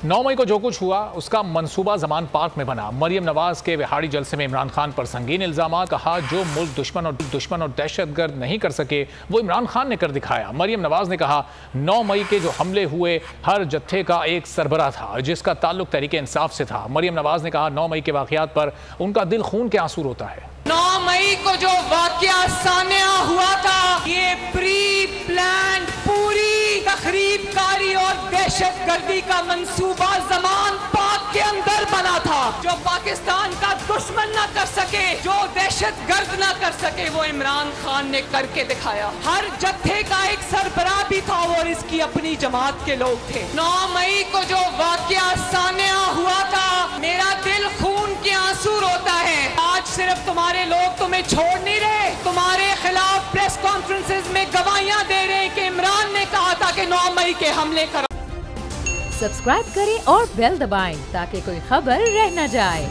9 मई को जो कुछ हुआ उसका मंसूबा जमान पार्क में बना। मरियम नवाज के विहाड़ी जलसे में इमरान खान पर संगीन इल्जामात। कहा जो मुल्क दुश्मन और दहशतगर्द नहीं कर सके वो इमरान खान ने कर दिखाया। मरियम नवाज ने कहा 9 मई के जो हमले हुए हर जत्थे का एक सरबराह था जिसका ताल्लुक तहरीके इंसाफ से था। मरियम नवाज ने कहा 9 मई के वाकयात पर उनका दिल खून के आंसू रोता है। 9 मई को जो वाकया सामया हुआ था ये प्री प्लान पूरी तखरीबकारी और दहशतगर्दी का मंसूबा जमान पाक के अंदर बना था। जो पाकिस्तान का दुश्मन ना कर सके, जो दहशतगर्द ना कर सके, वो इमरान खान ने करके दिखाया। हर जत्थे का एक सरबराह भी था और इसकी अपनी जमात के लोग थे। 9 मई को जो वाकया सामया हुआ था मेरा दिल खून के आंसू रोता है। आज सिर्फ तुम्हारे लोग तुम्हें छोड़ नहीं रहे, तुम्हारे खिलाफ प्रेस कॉन्फ्रेंसेस में गवाहियां दे रहे हैं कि इमरान ने कहा था कि 9 मई के हमले करो। सब्सक्राइब करें और बेल दबाएं ताकि कोई खबर रह न जाए।